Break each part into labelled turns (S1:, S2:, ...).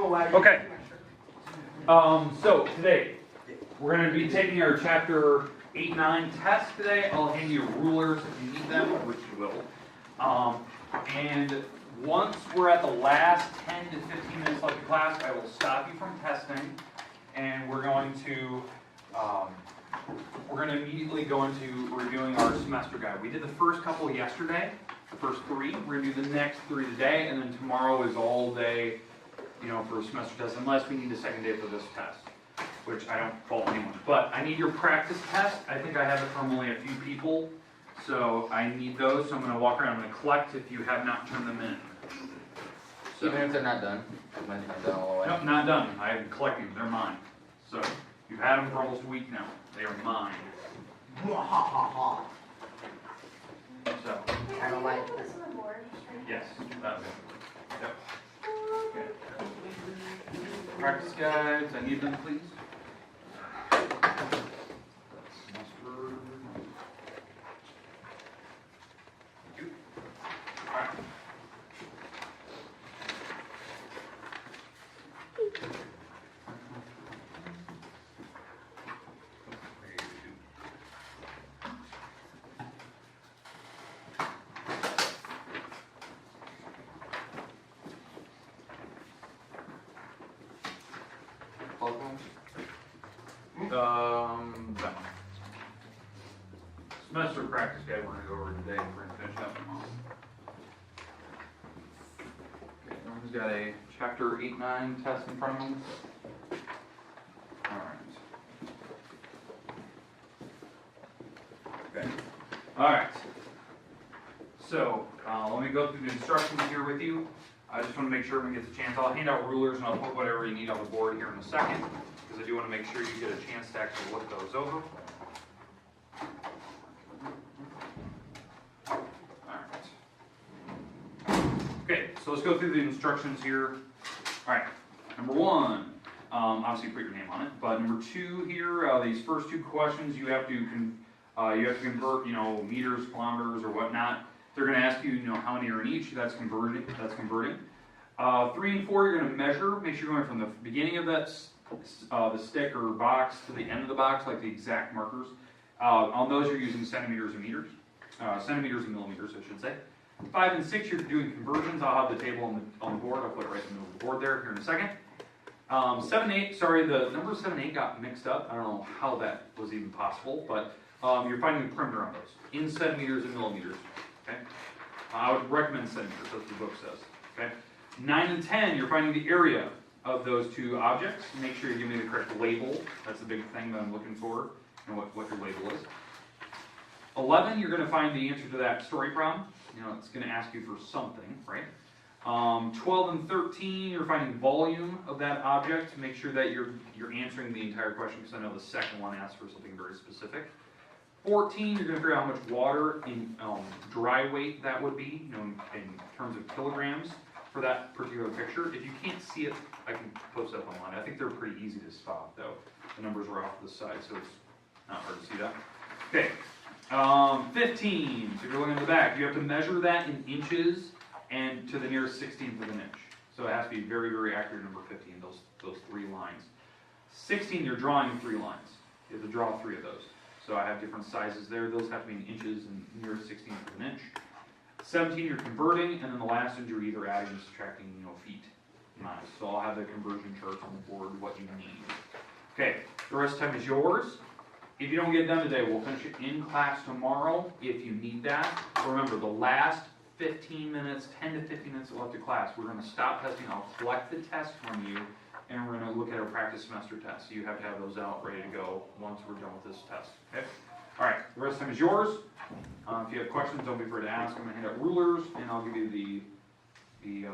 S1: Okay. So today we're going to be taking our chapter 8-9 test today. I'll hand you rulers if you need them, which you will. And once we're at the last 10 to 15 minutes left of class, I will stop you from testing, and we're going to immediately go into reviewing our semester guide. We did the first couple yesterday, the first 3. We're going to do the next 3 today, and then tomorrow is all day, for a semester test, unless we need a second day for this test, which I don't fault anyone. But I need your practice test. I think I have it from only a few people, so I need those. So I'm going to walk around and collect if you have not turned them in. So,
S2: even if they're not done, done all the way.
S1: Nope, not done. I am collecting them. They're mine. So you've had them for almost a week now. They are mine. So.
S3: I don't like this.
S1: Yes, that way. Yep. Okay. Practice guides, I need them, please. Semester. Thank you. All right. That one. Semester practice guide we're going to go over today. We're going to finish that tomorrow. Okay, everyone's got a chapter 8-9 test in front of them. Alright. Okay. Alright. So, let me go through the instructions here with you. I just want to make sure everyone gets a chance. I'll hand out rulers and I'll put whatever you need on the board here in a second, because I do want to make sure you get a chance to actually look those over. Alright. Okay, so let's go through the instructions here. Alright, number 1, obviously put your name on it, but number 2 here, these first 2 questions you have to convert, meters, kilometers, or whatnot. They're going to ask you, how many are in each. That's converting. 3 and 4, you're going to measure. Make sure you're going from the beginning of that the stick or box to the end of the box, like the exact markers. On those, you're using centimeters and meters, centimeters and millimeters, I should say. 5 and 6, you're doing conversions. I'll have the table on the board. I'll put it right in the middle of the board there here in a second. 7 and 8, sorry, the numbers 7 and 8 got mixed up. I don't know how that was even possible, but you're finding the perimeter on those in centimeters and millimeters. Okay, I would recommend centimeters. That's what the book says. Okay, 9 and 10, you're finding the area of those 2 objects. Make sure you give me the correct label. That's the big thing that I'm looking for, and what your label is. 11, you're going to find the answer to that story problem. It's going to ask you for something, right? 12 and 13, you're finding volume of that object. Make sure that you're answering the entire question, because I know the second one asks for something very specific. 14, you're going to figure out how much water in dry weight that would be, in terms of kilograms for that particular picture. If you can't see it, I can post it up online. I think they're pretty easy to spot, though. The numbers are off to the side, so it's not hard to see that. Okay, 15, so if you're looking at the back, you have to measure that in inches and to the nearest 16th of an inch. So it has to be very, very accurate, number 15, those 3 lines. 16, you're drawing 3 lines. You have to draw 3 of those. So I have different sizes there. Those have to be in inches and near 16th of an inch. 17, you're converting, and then the last one, you're either adding or subtracting, feet, miles. So I'll have the conversion chart on the board, what you need. Okay, the rest of the time is yours. If you don't get it done today, we'll finish it in class tomorrow if you need that. Remember, the last 15 minutes, 10 to 15 minutes left of class, we're going to stop testing. I'll collect the test from you, and we're going to look at our practice semester test. So you have to have those out ready to go once we're done with this test. Okay? All right, the rest of the time is yours. If you have questions, don't be afraid to ask. I'm going to hand out rulers, and I'll give you the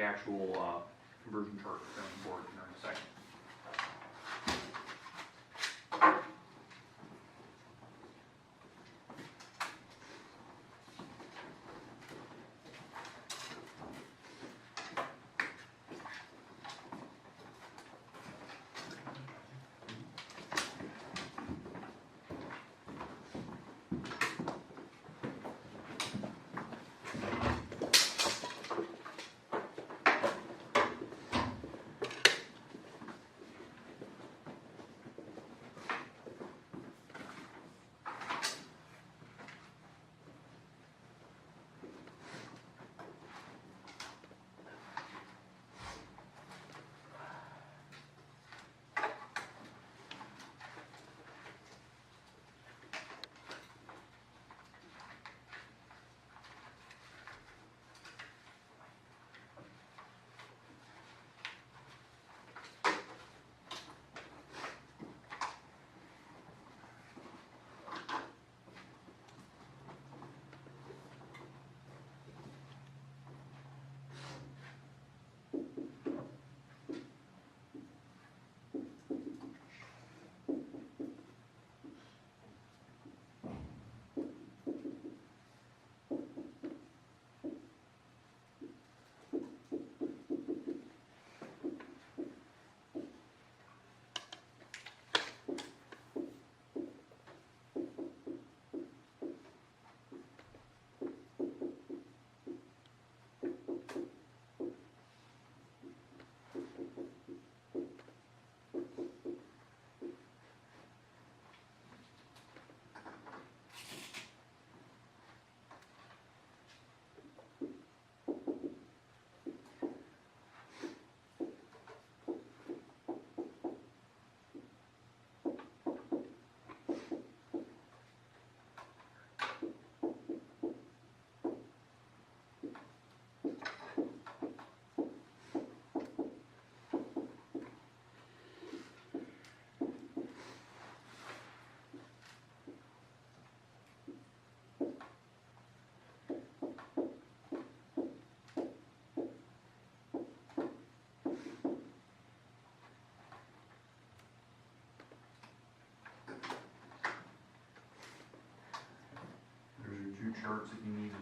S1: actual conversion chart on the board here in a second. charts if you need them.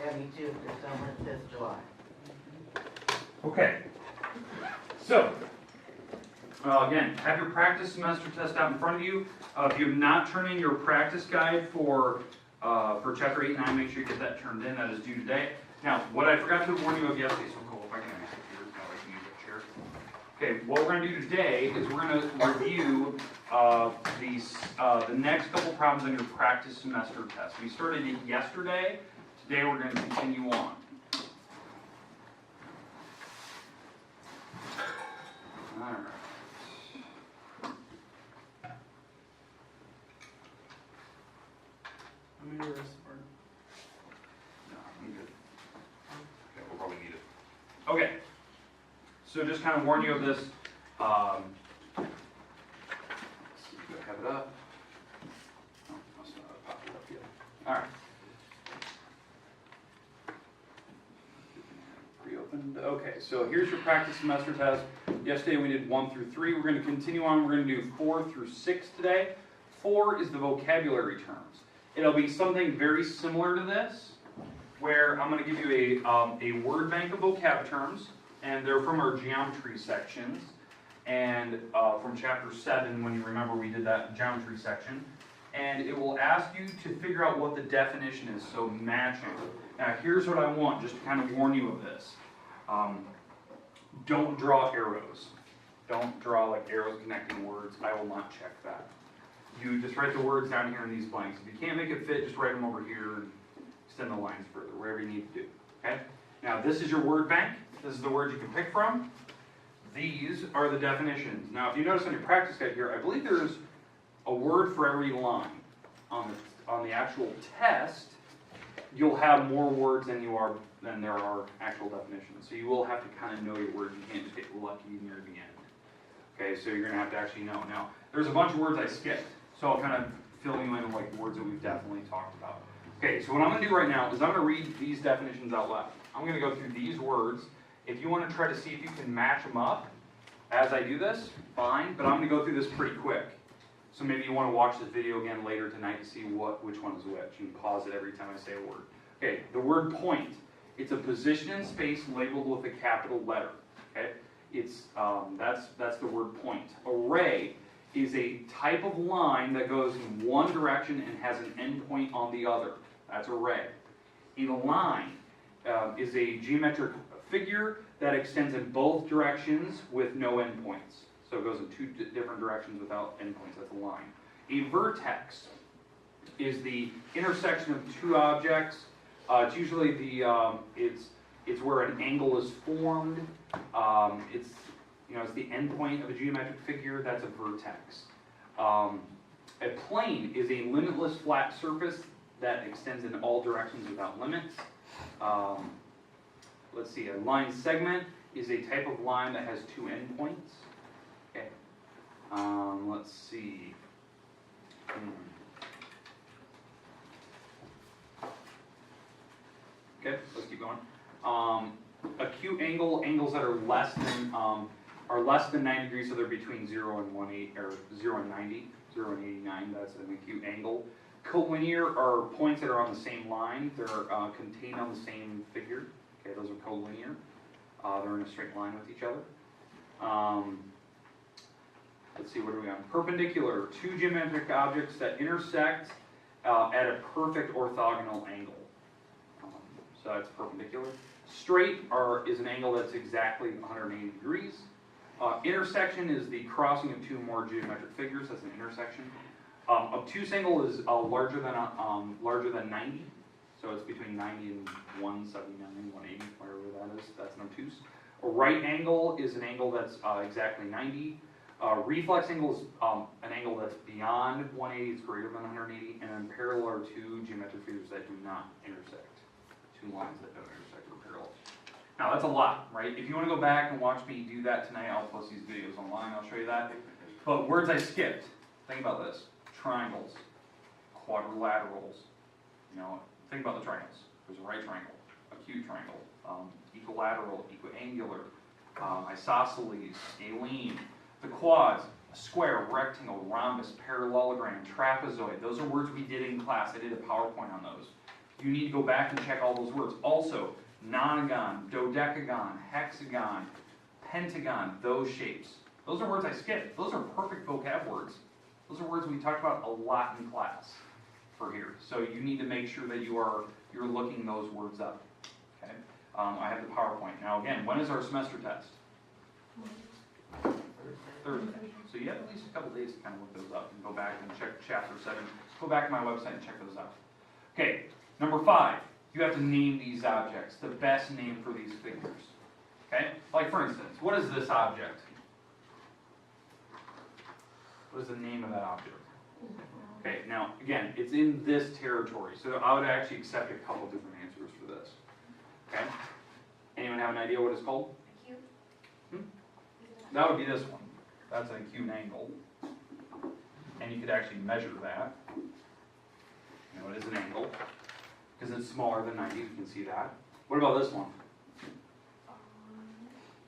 S3: Yeah, me too, there's someone that says July.
S1: Okay. So, again, have your practice semester test out in front of you. If you have not turned in your practice guide for chapter 8 and 9, make sure you get that turned in. That is due today. Now, what I forgot to warn you of yesterday, so Cole, if I can have my computer, now I can use that chair. Okay, what we're going to do today is we're going to review the next couple problems on your practice semester test. We started it yesterday. Today we're going to continue on. All right.
S4: How many are smart?
S1: No, I'm good. Okay, we'll probably need it. Okay. So just kind of warn you of this. Let's see, do I have it up? Oh, must not have popped it up yet. All right. Pre-opened. Okay, so here's your practice semester test. Yesterday we did 1 through 3. We're going to continue on. We're going to do 4 through 6 today. 4 is the vocabulary terms. It'll be something very similar to this, where I'm going to give you a word bank of vocab terms, and they're from our geometry sections, and from chapter 7, when you remember we did that geometry section, and it will ask you to figure out what the definition is, so matching. Now here's what I want, just to kind of warn you of this. Don't draw arrows. Don't draw like arrows connecting words. I will not check that. You just write the words down here in these blanks. If you can't make it fit, just write them over here and extend the lines further, wherever you need to do. Okay? Now this is your word bank. This is the words you can pick from. These are the definitions. Now if you notice on your practice guide here, I believe there's a word for every line. On the actual test, you'll have more words than there are actual definitions. So you will have to kind of know your words. You can't just get lucky near the end. Okay, so you're going to have to actually know. Now, there's a bunch of words I skipped, so I'll kind of fill you in like the words that we've definitely talked about. Okay, so what I'm going to do right now is I'm going to read these definitions out loud. I'm going to go through these words. If you want to try to see if you can match them up as I do this, fine, but I'm going to go through this pretty quick. So maybe you want to watch this video again later tonight to see which one is which. You can pause it every time I say a word. Okay, the word point. It's a position in space labeled with a capital letter. Okay, that's the word point. Array is a type of line that goes in one direction and has an endpoint on the other. That's array. A line is a geometric figure that extends in both directions with no endpoints. So it goes in two different directions without endpoints. That's a line. A vertex is the intersection of two objects It's usually it's where an angle is formed. It's it's the end point of a geometric figure. That's a vertex. A plane is a limitless flat surface that extends in all directions without limits. Let's see, a line segment is a type of line that has two endpoints. Okay. Let's see. Okay, let's keep going. Acute angles that are less than 90 degrees, so they're between 0 and 180, or 0 and 90, 0 and 89. That's an acute angle. Collinear are points that are on the same line. They're contained on the same figure. Okay, those are collinear. They're in a straight line with each other. Let's see, what are we on? Perpendicular, two geometric objects that intersect at a perfect orthogonal angle. So that's perpendicular. Straight is an angle that's exactly 180 degrees. Intersection is the crossing of two more geometric figures. That's an intersection. Obtuse angle is larger than 90. So it's between 90 and 179, 180, whatever that is. That's an obtuse. A right angle is an angle that's exactly 90. Reflex angle is an angle that's beyond 180, it's greater than 180, and then parallel are two geometric figures that do not intersect. Two lines that don't intersect are parallel. Now that's a lot, right? If you want to go back and watch me do that tonight, I'll post these videos online, I'll show you that. But words I skipped, think about this. Triangles, quadrilaterals, think about the triangles. There's a right triangle, acute triangle, equilateral, equiangular, isosceles, scalene. The quads, a square, rectangle, rhombus, parallelogram, trapezoid. Those are words we did in class. I did a PowerPoint on those. You need to go back and check all those words. Also, nonagon, dodecagon, hexagon, pentagon, those shapes. Those are words I skipped. Those are perfect vocab words. Those are words we talked about a lot in class for here. So you need to make sure that you're looking those words up. Okay. I have the PowerPoint. Now again, when is our semester test? Thursday. So you have at least a couple days to kind of look those up and go back and check chapter 7. Go back to my website and check those out. Okay, number 5. You have to name these objects, the best name for these figures. Okay? Like for instance, what is this object? What is the name of that object? Okay, now again, it's in this territory, so I would actually accept a couple different answers for this. Okay? Anyone have an idea what it's called? That would be this one. That's an acute angle. And you could actually measure that. It is an angle. Because it's smaller than 90, you can see that. What about this one?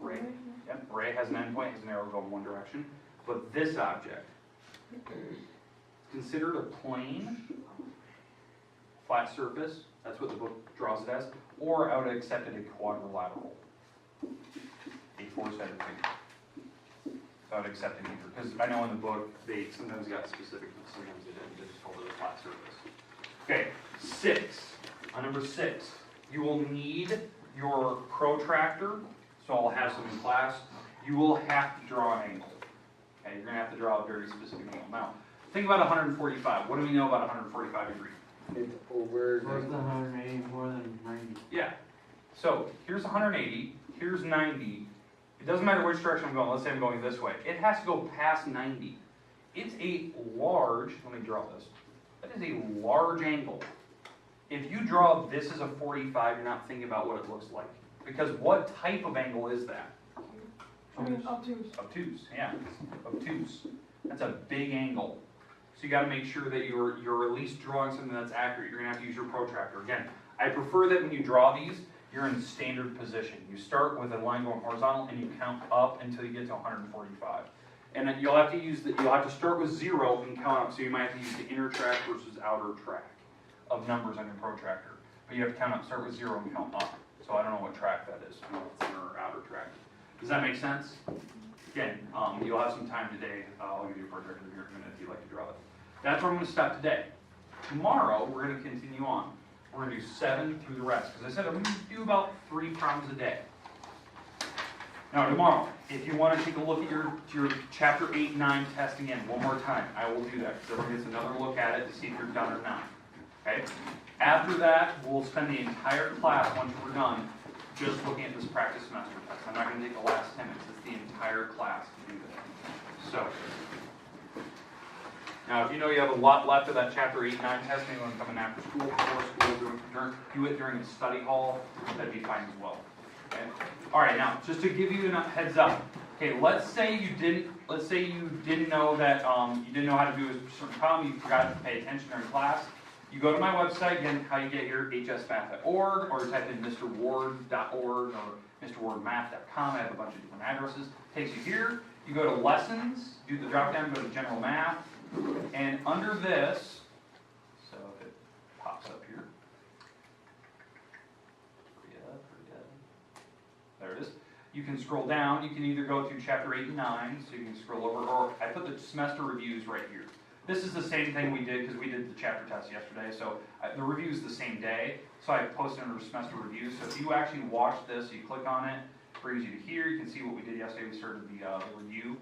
S1: Ray. Yep, ray has an endpoint, has an arrow going one direction. But this object, considered a plane, flat surface, that's what the book draws it as, or I would have accepted a quadrilateral, a four-sided figure. I would accept it either, because I know in the book they sometimes got specific, sometimes they didn't, they just told it a flat surface. Okay, 6. On number 6, you will need your protractor, so I'll have some in class. You will have to draw an angle. Okay, you're going to have to draw a very specific angle. Now, think about 145. What do we know about 145 degrees?
S2: It's over.
S4: Less than 180, more than 90.
S1: Yeah. So here's 180, here's 90. It doesn't matter which direction I'm going. Let's say I'm going this way. It has to go past 90. It's a large, let me draw this. That is a large angle. If you draw this as a 45, you're not thinking about what it looks like. Because what type of angle is that?
S4: Obtuse.
S1: Obtuse, yeah. Obtuse. That's a big angle. So you got to make sure that you're at least drawing something that's accurate. You're going to have to use your protractor. Again, I prefer that when you draw these, you're in standard position. You start with a line going horizontal and you count up until you get to 145. And then you'll have to start with 0 and count up. So you might have to use the inner track versus outer track of numbers on your protractor. But you have to count up, start with 0 and count up. So I don't know what track that is. I don't know if it's inner or outer track. Does that make sense? Again, you'll have some time today. I'll give you a protractor here in a minute if you'd like to draw it. That's where I'm going to stop today. Tomorrow, we're going to continue on. We're going to do 7 through the rest. Because I said I'm going to do about 3 problems a day. Now tomorrow, if you want to take a look at your chapter 8 and 9 test again one more time, I will do that. So everyone gets another look at it to see if you're done or not. okay? After that, we'll spend the entire class, once we're done, just looking at this practice semester test. I'm not gonna take the last 10 minutes, it's the entire class to do this. So, now if you know you have a lot left of that chapter 8, 9 test, maybe when coming after school, before school, do it during the study hall, that'd be fine as well. Okay? All right, now, just to give you a heads up, okay, let's say you didn't know that, you didn't know how to do a certain problem, you forgot to pay attention during class. You go to my website, again, how you get here, hsmath.org, or type in mrward.org or mrwardmath.com. I have a bunch of different addresses. Takes you here. You go to lessons, do the drop down, go to general math, and under this, so if it pops up here, there it is. You can scroll down. You can either go through chapter 8 and 9, so you can scroll over, or I put the semester reviews right here. This is the same thing we did because we did the chapter test yesterday, so the review is the same day, so I posted under semester reviews. So if you actually watch this, you click on it, it brings you to here, you can see what we did yesterday. We started the review,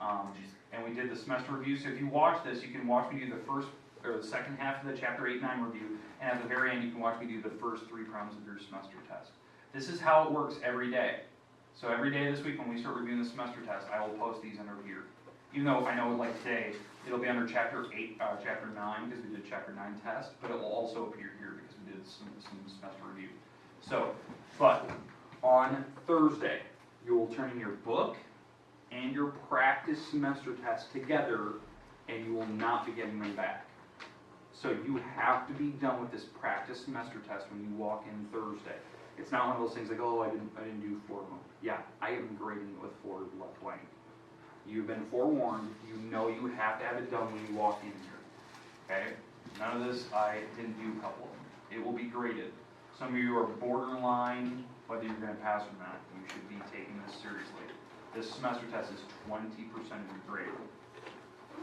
S1: and we did the semester review. So if you watch this, you can watch me do the first, or the second half of the chapter 8 and 9 review, and at the very end you can watch me do the first 3 problems of your semester test. This is how it works every day. So every day this week when we start reviewing the semester test, I will post these under here. Even though I know, like today, it'll be under chapter 8, chapter 9, because we did chapter 9 test, but it will also appear here because we did some semester review. So, but on Thursday, you will turn in your book and your practice semester test together, and you will not be getting them back. So you have to be done with this practice semester test when you walk in Thursday. It's not one of those things like, oh, I didn't do 4 of them. Yeah, I am grading it with 4 left blank. You've been forewarned. You know you have to have it done when you walk in here. Okay? None of this, I didn't do a couple of them. It will be graded. Some of you are borderline whether you're going to pass or not. You should be taking this seriously. This semester test is 20% of your grade.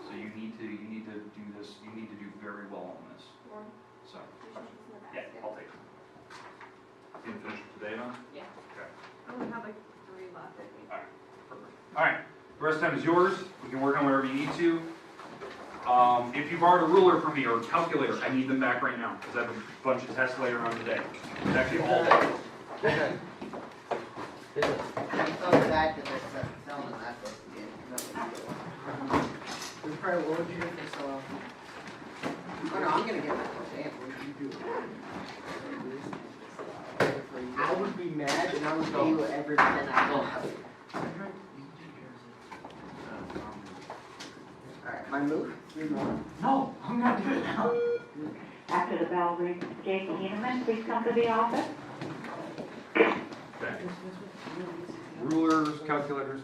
S1: So you need to do this. You need to do very well on this. So, yeah, I'll take it. You can finish it today, then?
S5: Yeah.
S1: Okay.
S5: I only have like 3 left, I think.
S1: All right. Perfect. All right. The rest of the time is yours. You can work on whatever you need to. If you borrowed a ruler from me or a calculator, I need them back right now because I have a bunch of tests later on today. It's actually all day.
S3: I saw the guy that was selling that book again.
S6: There's probably, what would you get this,
S3: Oh no, I'm gonna get my first answer.
S6: what would you do? I would be mad and I would pay you every penny I have. Alright, my move, 3 more.
S4: No, I'm not doing it now.
S7: After the bell rings, Jake Heineman, please come to the office.
S1: Okay. Rulers, calculators.